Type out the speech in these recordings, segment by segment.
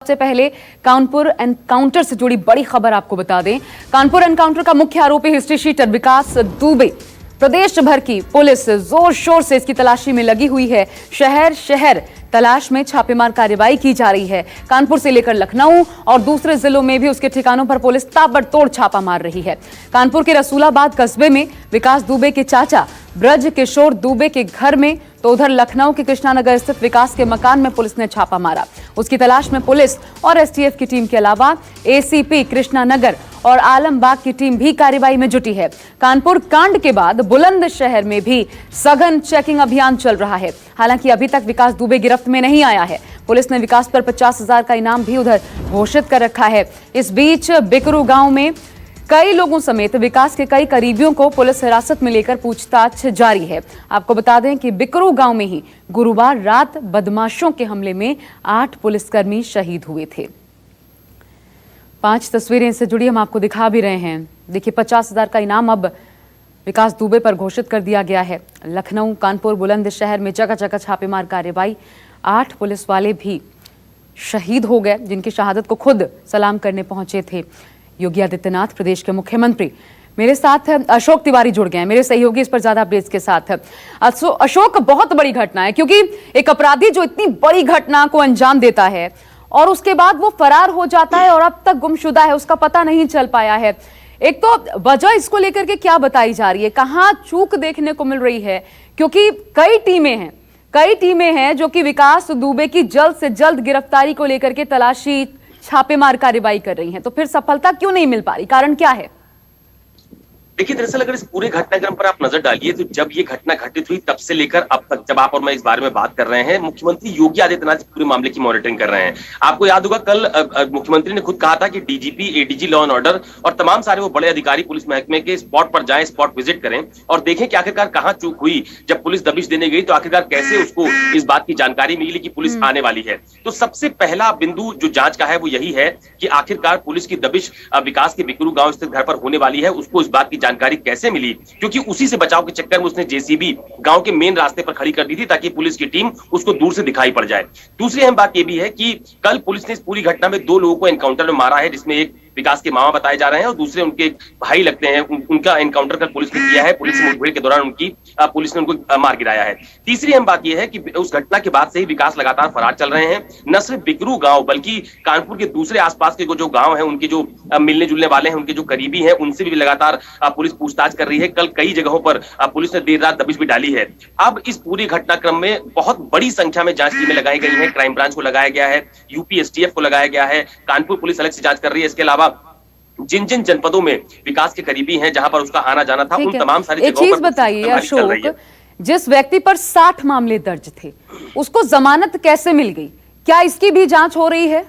सबसे पहले कानपुर एनकाउंटर से जुड़ी बड़ी खबर आपको बता दें। कानपुर एनकाउंटर का मुख्य आरोपी हिस्ट्री शीटर विकास दुबे। प्रदेश भर की पुलिस जोर शोर से इसकी तलाशी में लगी हुई है। शहर शहर तलाश में छापेमार कार्रवाई की जा रही है। कानपुर से लेकर लखनऊ और दूसरे जिलों में भी उसके ठिकानों पर पुलिस ताबड़तोड़ छापा मार रही है। कानपुर के रसूलाबाद कस्बे में विकास दुबे के चाचा ब्रज किशोर दुबे के घर में, तो उधर लखनऊ के कृष्णानगर स्थित विकास के मकान में पुलिस ने छापा मारा। उसकी तलाश में पुलिस और एसटीएफ की टीम के अलावा एसीपी कृष्णानगर और आलमबाग की टीम भी कार्रवाई में जुटी है। कानपुर कांड के बाद बुलंदशहर में भी सघन चेकिंग अभियान चल रहा है। हालांकि अभी तक विकास दुबे गिरफ्त में नहीं आया है। पुलिस ने विकास पर 50,000 का इनाम भी उधर घोषित कर रखा है। इस बीच बिकरू गांव में कई लोगों समेत विकास के कई करीबियों को पुलिस हिरासत में लेकर पूछताछ जारी है। आपको बता दें कि बिकरू गांव में ही गुरुवार रात बदमाशों के हमले में 8 पुलिसकर्मी शहीद हुए थे। 5 तस्वीरें इससे जुड़ी हम आपको दिखा भी रहे हैं। देखिए, 50,000 का इनाम अब विकास दुबे पर घोषित कर दिया गया है। लखनऊ, कानपुर, बुलंदशहर में जगह जगह छापेमार कार्रवाई। 8 पुलिस वाले भी शहीद हो गए, जिनकी शहादत को खुद सलाम करने पहुंचे थे योगी आदित्यनाथ, प्रदेश के मुख्यमंत्री। मेरे साथ अशोक तिवारी जुड़ गए हैं, मेरे सहयोगी, इस पर ज्यादा अपडेट्स के साथ। अशोक, बहुत बड़ी घटना है, क्योंकि एक अपराधी जो इतनी बड़ी घटना को अंजाम देता है और उसके बाद वो फरार हो जाता है और अब तक गुमशुदा है, उसका पता नहीं चल पाया है। एक तो वजह इसको लेकर के क्या बताई जा रही है, कहां चूक देखने को मिल रही है? क्योंकि कई टीमें हैं जो कि विकास दुबे की जल्द से जल्द गिरफ्तारी को लेकर के तलाशी छापेमार कार्रवाई कर रही हैं, तो फिर सफलता क्यों नहीं मिल पा रही? कारण क्या है? देखिए, दरअसल अगर इस पूरे घटनाक्रम पर आप नजर डालिए तो जब ये घटना घटित हुई तब से लेकर अब तक, जब आप और मैं इस बारे में बात कर रहे हैं, मुख्यमंत्री योगी आदित्यनाथ पूरे मामले की मॉनिटरिंग कर रहे हैं। आपको याद होगा, कल मुख्यमंत्री ने खुद कहा था कि DGP, ADG law and order और तमाम सारे वो बड़े अधिकारी पुलिस महकमे के स्पॉट पर जाएं, स्पॉट विजिट करें और देखें कि आखिरकार कहां चूक हुई। जब पुलिस दबिश देने गई तो आखिरकार कैसे उसको इस बात की जानकारी मिली कि पुलिस आने वाली है। तो सबसे पहला बिंदु जो जांच का है वो यही है कि आखिरकार पुलिस की दबिश विकास के बिकरू गांव स्थित घर पर होने वाली है, उसको इस बात की जानकारी कैसे मिली, क्योंकि उसी से बचाव के चक्कर में उसने जेसीबी गांव के मेन रास्ते पर खड़ी कर दी थी ताकि पुलिस की टीम उसको दूर से दिखाई पड़ जाए। दूसरी अहम बात यह भी है कि कल पुलिस ने इस पूरी घटना में 2 लोगों को एनकाउंटर में मारा है, जिसमें एक विकास के मामा बताए जा रहे हैं और दूसरे उनके भाई लगते हैं। उनका एनकाउंटर कर पुलिस ने किया है। पुलिस मुठभेड़ के दौरान पुलिस ने उनको मार गिराया है। तीसरी अहम बात यह है कि उस घटना के बाद से ही विकास लगातार फरार चल रहे हैं। न सिर्फ बिकरू गांव बल्कि कानपुर के दूसरे आसपास के जो गांव हैं, उनके जो मिलने जुलने वाले हैं, उनके जो करीबी हैं, उनसे भी लगातार पुलिस पूछताछ कर रही है। कल कई जगहों पर पुलिस ने देर रात दबिश भी डाली है। अब इस पूरे घटनाक्रम में बहुत बड़ी संख्या में जांच टीमें लगाई गई हैं। क्राइम ब्रांच को लगाया गया है, यूपी एसटीएफ को लगाया गया है, कानपुर पुलिस अलग से जांच कर रही है। इसके अलावा जिन जिन जनपदों में विकास के करीबी हैं, जहां पर उसका आना जाना था, उन तमाम सारी जगहों पर। एक चीज बताइए अशोक, जिस व्यक्ति पर 60 मामले दर्ज थे, उसको जमानत कैसे मिल गई? क्या इसकी भी जांच हो रही है?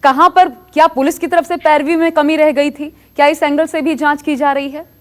कहां पर, क्या पुलिस की तरफ से पैरवी में कमी रह गई थी? क्या इस एंगल से भी जांच की जा रही है?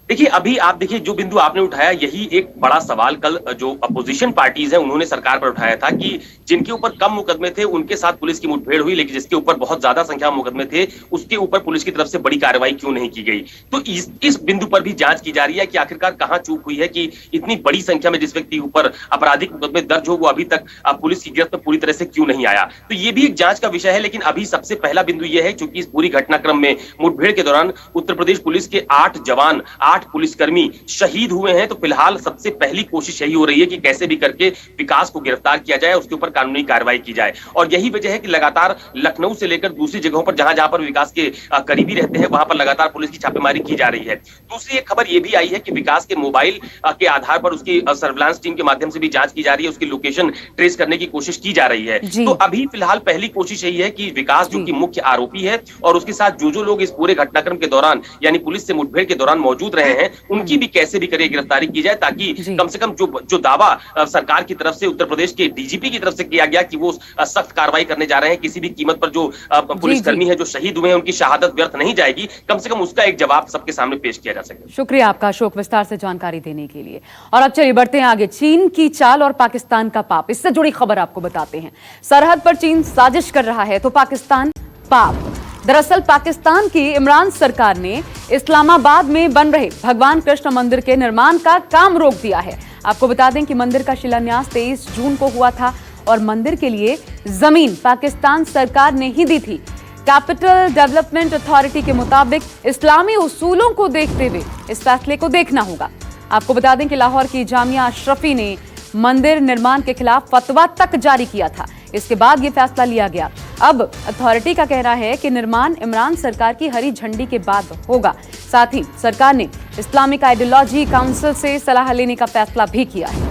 देखिए, अभी आप देखिए, जो बिंदु आपने उठाया यही एक बड़ा सवाल कल जो अपोजिशन पार्टीज हैं उन्होंने सरकार पर उठाया था कि जिनके ऊपर कम मुकदमे थे उनके साथ पुलिस की मुठभेड़ हुई, लेकिन जिसके ऊपर बहुत ज्यादा संख्या में मुकदमे थे उसके ऊपर पुलिस की तरफ से बड़ी कार्रवाई क्यों नहीं की गई। तो इस बिंदु पर भी जांच की जा रही है कि आखिरकार कहां चूक हुई है कि इतनी बड़ी संख्या में जिस व्यक्ति ऊपर आपराधिक मुकदमे दर्ज हो वो अभी तक पुलिस की गिरफ्त में पूरी तरह से क्यों नहीं आया। तो ये भी एक जांच का विषय है। लेकिन अभी सबसे पहला बिंदु यह है, क्योंकि इस पूरी घटनाक्रम में मुठभेड़ के दौरान उत्तर प्रदेश पुलिस के 8 जवान, 8 पुलिसकर्मी शहीद हुए हैं। तो फिलहाल सबसे पहली कोशिश यही हो रही है कि कैसे भी करके विकास को गिरफ्तार किया जाए, उसके ऊपर कानूनी कार्रवाई की जाए। और यही वजह है कि लगातार लखनऊ से लेकर दूसरी जगहों पर जहां जहां पर विकास के करीबी रहते हैं वहां पर लगातार पुलिस की छापेमारी की जा रही है। दूसरी एक खबर यह भी आई है कि विकास के मोबाइल के आधार पर उसकी सर्विलांस टीम के माध्यम से भी जांच की जा रही है, उसकी लोकेशन ट्रेस करने की कोशिश की जा रही है। तो अभी फिलहाल पहली कोशिश यही है कि विकास जो कि मुख्य आरोपी है और उसके साथ जो लोग इस पूरे घटनाक्रम के दौरान यानी पुलिस से मुठभेड़ के दौरान मौजूद रहे हैं, उनकी भी कैसे भी करे गिरफ्तारी की जाए, ताकि कम से कम जो दावा सरकार की तरफ से, उत्तर प्रदेश के डीजीपी की तरफ से किया गया कि वो सख्त कार्रवाई करने जा रहे हैं, किसी भी कीमत पर जो पुलिसकर्मी है जो शहीद हुए हैं उनकी शहादत व्यर्थ नहीं जाएगी, कम से कम उसका एक जवाब सबके सामने पेश किया जा सके। शुक्रिया आपका अशोक, विस्तार से जानकारी देने के लिए। और अब चलिए बढ़ते हैं आगे। चीन की चाल और पाकिस्तान का पाप, इससे जुड़ी खबर आपको बताते हैं। सरहद पर चीन साजिश कर रहा है तो पाकिस्तान पाप। दरअसल पाकिस्तान की इमरान सरकार ने इस्लामाबाद में बन रहे भगवान कृष्ण मंदिर के निर्माण का काम रोक दिया है। आपको बता दें कि मंदिर का शिलान्यास 23 जून को हुआ था और मंदिर के लिए जमीन पाकिस्तान सरकार ने ही दी थी। कैपिटल डेवलपमेंट अथॉरिटी के मुताबिक इस्लामी उसूलों को देखते हुए इस फैसले को देखना होगा। आपको बता दें कि लाहौर की जामिया अशरफी ने मंदिर निर्माण के खिलाफ फतवा तक जारी किया था। इसके बाद यह फैसला लिया गया। अब अथॉरिटी का कहना है कि निर्माण इमरान सरकार की हरी झंडी के बाद होगा। साथ ही सरकार ने इस्लामिक आइडियोलॉजी काउंसिल से सलाह लेने का फैसला भी किया है।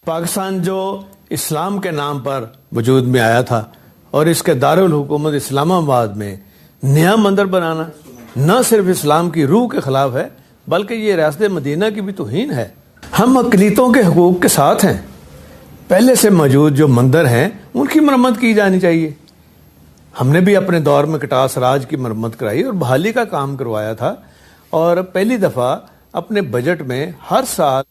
पाकिस्तान जो इस्लाम के नाम पर वजूद में आया था और इसके दारुल हुकूमत इस्लामाबाद में नया मंदिर बनाना न सिर्फ इस्लाम की रूह के खिलाफ है बल्कि ये रियासत मदीना की भी तौहीन है। हम अक़लीतों के हकूक़ के साथ हैं। पहले से मौजूद जो मंदिर हैं उनकी मरम्मत की जानी चाहिए। हमने भी अपने दौर में कटास राज की मरम्मत कराई और बहाली का काम करवाया था और पहली दफ़ा अपने बजट में हर साल।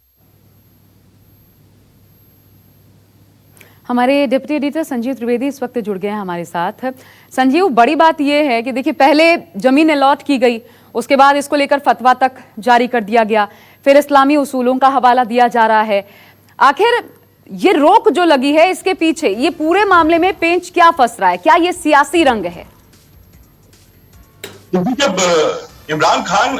हमारे डिप्टी एडिटर संजीव त्रिवेदी इस वक्त जुड़ गए हैं हमारे साथ। संजीव, बड़ी बात यह है कि देखिए, पहले जमीन अलॉट की गई, उसके बाद इसको लेकर फतवा तक जारी कर दिया गया, फिर इस्लामी उसूलों का हवाला दिया जा रहा है। आखिर ये रोक जो लगी है, इसके पीछे ये पूरे मामले में पेंच क्या फंस रहा है? क्या ये सियासी रंग है? जब इमरान खान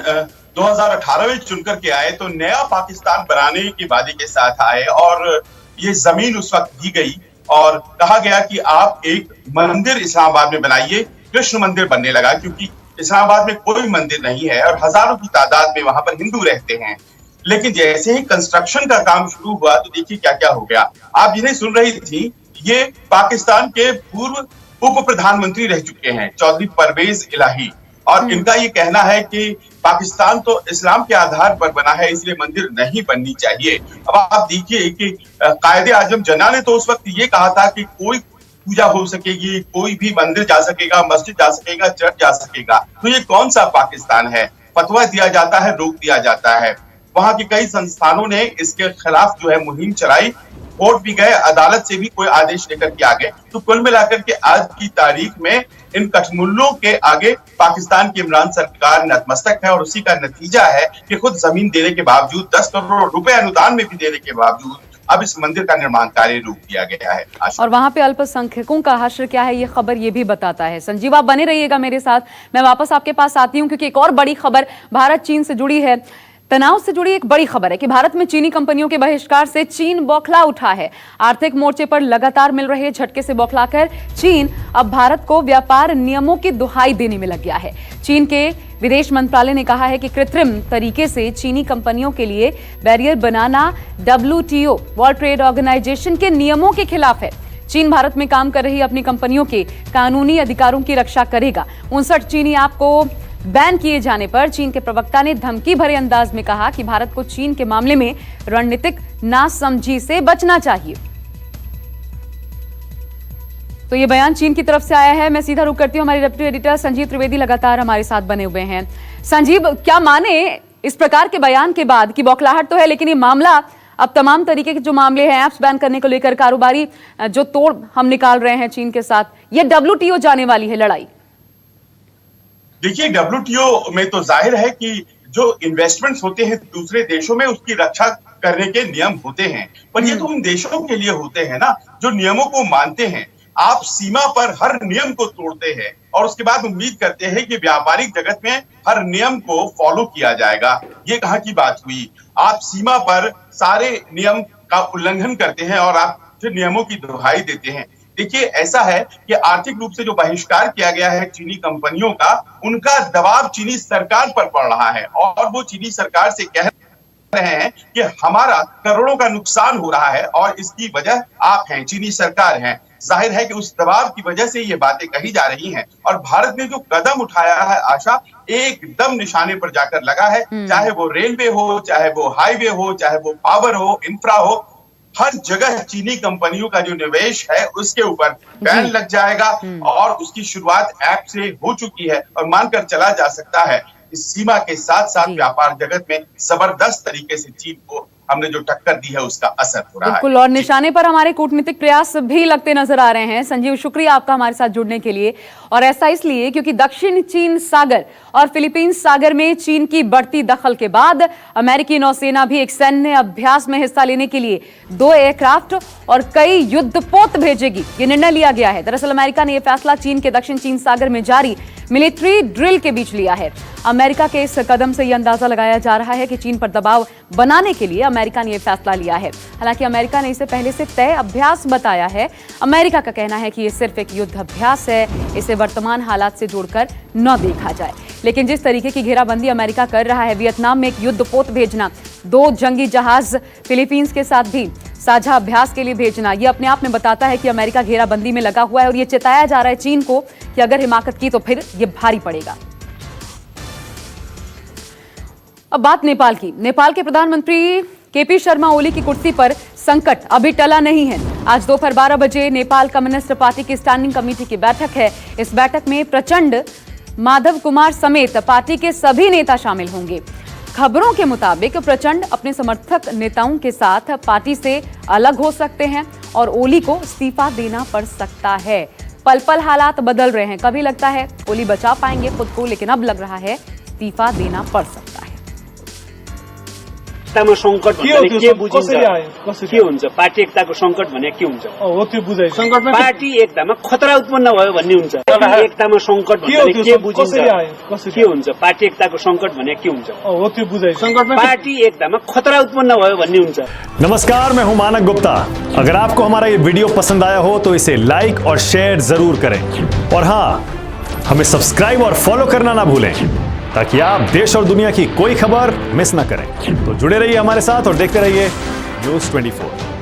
2018 में चुनकर के आए तो नया पाकिस्तान बनाने के वादे के साथ आए और ये जमीन उस वक्त दी गई और कहा गया कि आप एक मंदिर इस्लामाबाद में बनाइए। कृष्ण मंदिर बनने लगा क्योंकि इस्लामाबाद में कोई मंदिर नहीं है और हजारों की तादाद में वहां पर हिंदू रहते हैं। लेकिन जैसे ही कंस्ट्रक्शन का काम शुरू हुआ तो देखिए क्या क्या हो गया। आप जिन्हें सुन रही थी ये पाकिस्तान के पूर्व उप प्रधानमंत्री रह चुके हैं, चौधरी परवेज इलाही, और इनका ये कहना है कि पाकिस्तान तो इस्लाम के आधार पर बना है इसलिए मंदिर नहीं बननी चाहिए। अब आप देखिए कि कायदे आजम जना ने तो उस वक्त ये कहा था कि कोई पूजा हो सकेगी, कोई भी मंदिर जा सकेगा, मस्जिद जा सकेगा, चर्च जा सकेगा। तो ये कौन सा पाकिस्तान है? फतवा दिया जाता है, रोक दिया जाता है। वहां के कई संस्थानों ने इसके खिलाफ जो है मुहिम चलाई, कोर्ट भी गए, अदालत से भी कोई आदेश लेकर के आ गए। तो कुल मिलाकर के आज की तारीख में इन कठमुल्लों के आगे पाकिस्तान की इमरान सरकार नतमस्तक है और उसी का नतीजा है कि खुद जमीन देने के बावजूद, 10 करोड़ रुपए अनुदान में भी देने के बावजूद अब इस मंदिर का निर्माण कार्य रोक दिया गया है। और वहां पे अल्पसंख्यकों का हश्र क्या है, ये खबर ये भी बताता है। संजीव, आप बने रहिएगा मेरे साथ, मैं वापस आपके पास आती हूँ क्योंकि एक और बड़ी खबर भारत चीन से जुड़ी है। तनाव से जुड़ी एक बड़ी खबर है कि भारत में चीनी कंपनियों के बहिष्कार से चीन बौखला उठा है। आर्थिक मोर्चे पर लगातार मिल रहे झटके से बौखलाकर चीन अब भारत को व्यापार नियमों की दुहाई देने में लग गया है। चीन के विदेश मंत्रालय ने कहा है कि कृत्रिम तरीके से चीनी कंपनियों के लिए बैरियर बनाना WTO वर्ल्ड ट्रेड ऑर्गेनाइजेशन के नियमों के खिलाफ है। चीन भारत में काम कर रही अपनी कंपनियों के कानूनी अधिकारों की रक्षा करेगा। 59 चीनी ऐप को बैन किए जाने पर चीन के प्रवक्ता ने धमकी भरे अंदाज में कहा कि भारत को चीन के मामले में रणनीतिक नासमझी से बचना चाहिए। तो ये बयान चीन की तरफ से आया है। मैं सीधा रुख करती हूं, हमारी डिप्टी एडिटर संजीव त्रिवेदी लगातार हमारे साथ बने हुए हैं। संजीव, क्या माने इस प्रकार के बयान के बाद कि बौखलाहट तो है लेकिन ये मामला अब तमाम तरीके के जो मामले हैं ऐप्स बैन करने को लेकर, कारोबारी जो तोड़ हम निकाल रहे हैं चीन के साथ, ये WTO जाने वाली है लड़ाई? देखिए, WTO में तो जाहिर है कि जो इन्वेस्टमेंट्स होते हैं दूसरे देशों में उसकी रक्षा करने के नियम होते हैं, पर ये तो उन देशों के लिए होते हैं ना जो नियमों को मानते हैं। आप सीमा पर हर नियम को तोड़ते हैं और उसके बाद उम्मीद करते हैं कि व्यापारिक जगत में हर नियम को फॉलो किया जाएगा। ये कहाँ की बात हुई? आप सीमा पर सारे नियम का उल्लंघन करते हैं और आप फिर नियमों की दुहाई देते हैं। देखिए, ऐसा है कि आर्थिक रूप से जो बहिष्कार किया गया है चीनी कंपनियों का, उनका दबाव चीनी सरकार पर पड़ रहा है और वो चीनी सरकार से कह रहे हैं कि हमारा करोड़ों का नुकसान हो रहा है और इसकी वजह आप हैं, चीनी सरकार हैं। जाहिर है कि उस दबाव की वजह से ये बातें कही जा रही हैं और भारत ने जो कदम उठाया है आशा, एकदम निशाने पर जाकर लगा है। चाहे वो रेलवे हो, चाहे वो हाईवे हो, चाहे वो पावर हो, इंफ्रा हो, हर जगह चीनी कंपनियों का जो निवेश है उसके ऊपर बैन लग जाएगा और उसकी शुरुआत ऐप से हो चुकी है और मानकर चला जा सकता है इस सीमा के साथ साथ व्यापार जगत में जबरदस्त तरीके से चीन को हमने जो टक्कर दी है उसका असर हो रहा है। बिल्कुल, और निशाने पर हमारे कूटनीतिक प्रयास भी लगते नजर आ रहे हैं। संजीव, शुक्रिया आपका हमारे साथ जुड़ने के लिए। और ऐसा इसलिए क्योंकि दक्षिण चीन सागर और फिलीपींस सागर में चीन की बढ़ती दखल के बाद अमेरिकी नौसेना भी एक सैन्य अभ्यास में हिस्सा लेने के लिए 2 एयरक्राफ्ट और कई युद्धपोत भेजेगी, ये निर्णय लिया गया है। दरअसल अमेरिका ने यह फैसला चीन के दक्षिण चीन सागर में जारी मिलिट्री ड्रिल के बीच लिया है। अमेरिका के इस कदम से यह अंदाजा लगाया जा रहा है कि चीन पर दबाव बनाने के लिए अमेरिका ने यह फैसला लिया है। हालांकि अमेरिका ने इसे पहले से तय अभ्यास बताया है। अमेरिका का कहना है कि यह सिर्फ एक युद्ध अभ्यास है, इसे वर्तमान हालात से जोड़कर न देखा जाए। लेकिन जिस तरीके की घेराबंदी अमेरिका कर रहा है, वियतनाम में एक युद्धपोत भेजना, 2 जंगी जहाज फिलीपींस के साथ भी साझा अभ्यास के लिए भेजना, यह अपने आप में बताता है कि अमेरिका घेराबंदी में लगा हुआ है और यह चेताया जा रहा है चीन को कि अगर हिमाकत की तो फिर यह भारी पड़ेगा। अब बात नेपाल की। नेपाल के प्रधानमंत्री केपी शर्मा ओली की कुर्सी पर संकट अभी टला नहीं है। आज दोपहर 12 बजे नेपाल कम्युनिस्ट पार्टी की स्टैंडिंग कमेटी की बैठक है। इस बैठक में प्रचंड, माधव कुमार समेत पार्टी के सभी नेता शामिल होंगे। खबरों के मुताबिक प्रचंड अपने समर्थक नेताओं के साथ पार्टी से अलग हो सकते हैं और ओली को इस्तीफा देना पड़ सकता है। पल पल हालात बदल रहे हैं। कभी लगता है ओली बचा पाएंगे खुद को, लेकिन अब लग रहा है इस्तीफा देना पड़ सकता है। एकतामा संकट भन्ने के बुझिन्छ? के हुन्छ पार्टी एकताको संकट भने के हुन्छ? हो त्यो बुझाइ संकटमा पार्टी एकतामा खतरा उत्पन्न भयो भन्ने हुन्छ। एकतामा संकट भने के बुझिन्छ? के हुन्छ पार्टी एकताको संकट भने के हुन्छ? हो त्यो बुझाइ संकटमा पार्टी एकतामा खतरा उत्पन्न भयो भन्ने हुन्छ। नमस्कार, मैं हूं मानक गुप्ता। अगर आपको हमारा ये वीडियो पसंद आया हो तो इसे लाइक और शेयर जरूर करें और हाँ, हमें सब्सक्राइब और फॉलो करना ना भूलें ताकि आप देश और दुनिया की कोई खबर मिस ना करें। तो जुड़े रहिए हमारे साथ और देखते रहिए News 24।